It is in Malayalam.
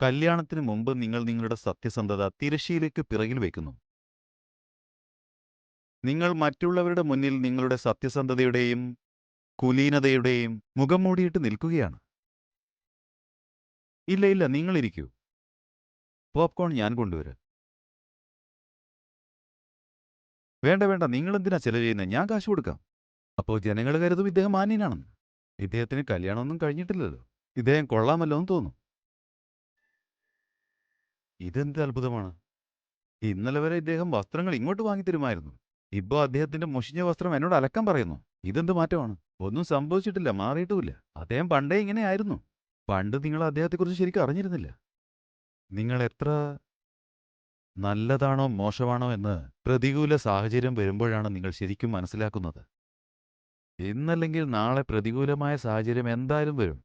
കല്യാണത്തിന് മുമ്പ് നിങ്ങൾ നിങ്ങളുടെ സത്യസന്ധത തിരശ്ശീലയ്ക്ക് പിറകിൽ വയ്ക്കുന്നു. നിങ്ങൾ മറ്റുള്ളവരുടെ മുന്നിൽ നിങ്ങളുടെ സത്യസന്ധതയുടെയും കുലീനതയുടെയും മുഖം മൂടിയിട്ട് നിൽക്കുകയാണ്. ഇല്ല ഇല്ല, നിങ്ങളിരിക്കൂ. പോപ്കോൺ ഞാൻ കൊണ്ടുവരാം. വേണ്ട വേണ്ട, നിങ്ങളെന്തിനാ ചെലവ് ചെയ്യുന്നത്? ഞാൻ കാശ് കൊടുക്കാം. അപ്പോൾ ജനങ്ങൾ കരുതും ഇദ്ദേഹം മാന്യനാണെന്ന്. ഇദ്ദേഹത്തിന് കല്യാണമൊന്നും കഴിഞ്ഞിട്ടില്ലല്ലോ. ഇദ്ദേഹം കൊള്ളാമല്ലോ എന്ന് തോന്നും. ഇതെന്ത് അത്ഭുതമാണ്! ഇന്നലെ വരെ ഇദ്ദേഹം വസ്ത്രങ്ങൾ ഇങ്ങോട്ട് വാങ്ങിത്തരുമായിരുന്നു. ഇപ്പോൾ അദ്ദേഹത്തിന്റെ മുഷിഞ്ഞ വസ്ത്രം എന്നോട് അലക്കാൻ പറയുന്നു. ഇതെന്ത് മാറ്റമാണ്! ഒന്നും സംഭവിച്ചിട്ടില്ല, മാറിയിട്ടുമില്ല. അദ്ദേഹം പണ്ടേ ഇങ്ങനെയായിരുന്നു. പണ്ട് നിങ്ങൾ അദ്ദേഹത്തെക്കുറിച്ച് ശരിക്കും അറിഞ്ഞിരുന്നില്ല. നിങ്ങൾ എത്ര നല്ലതാണോ മോശമാണോ എന്ന് പ്രതികൂല സാഹചര്യം വരുമ്പോഴാണ് നിങ്ങൾ ശരിക്കും മനസ്സിലാക്കുന്നത്. ഇന്നല്ലെങ്കിൽ നാളെ പ്രതികൂലമായ സാഹചര്യം എന്തായാലും വരും.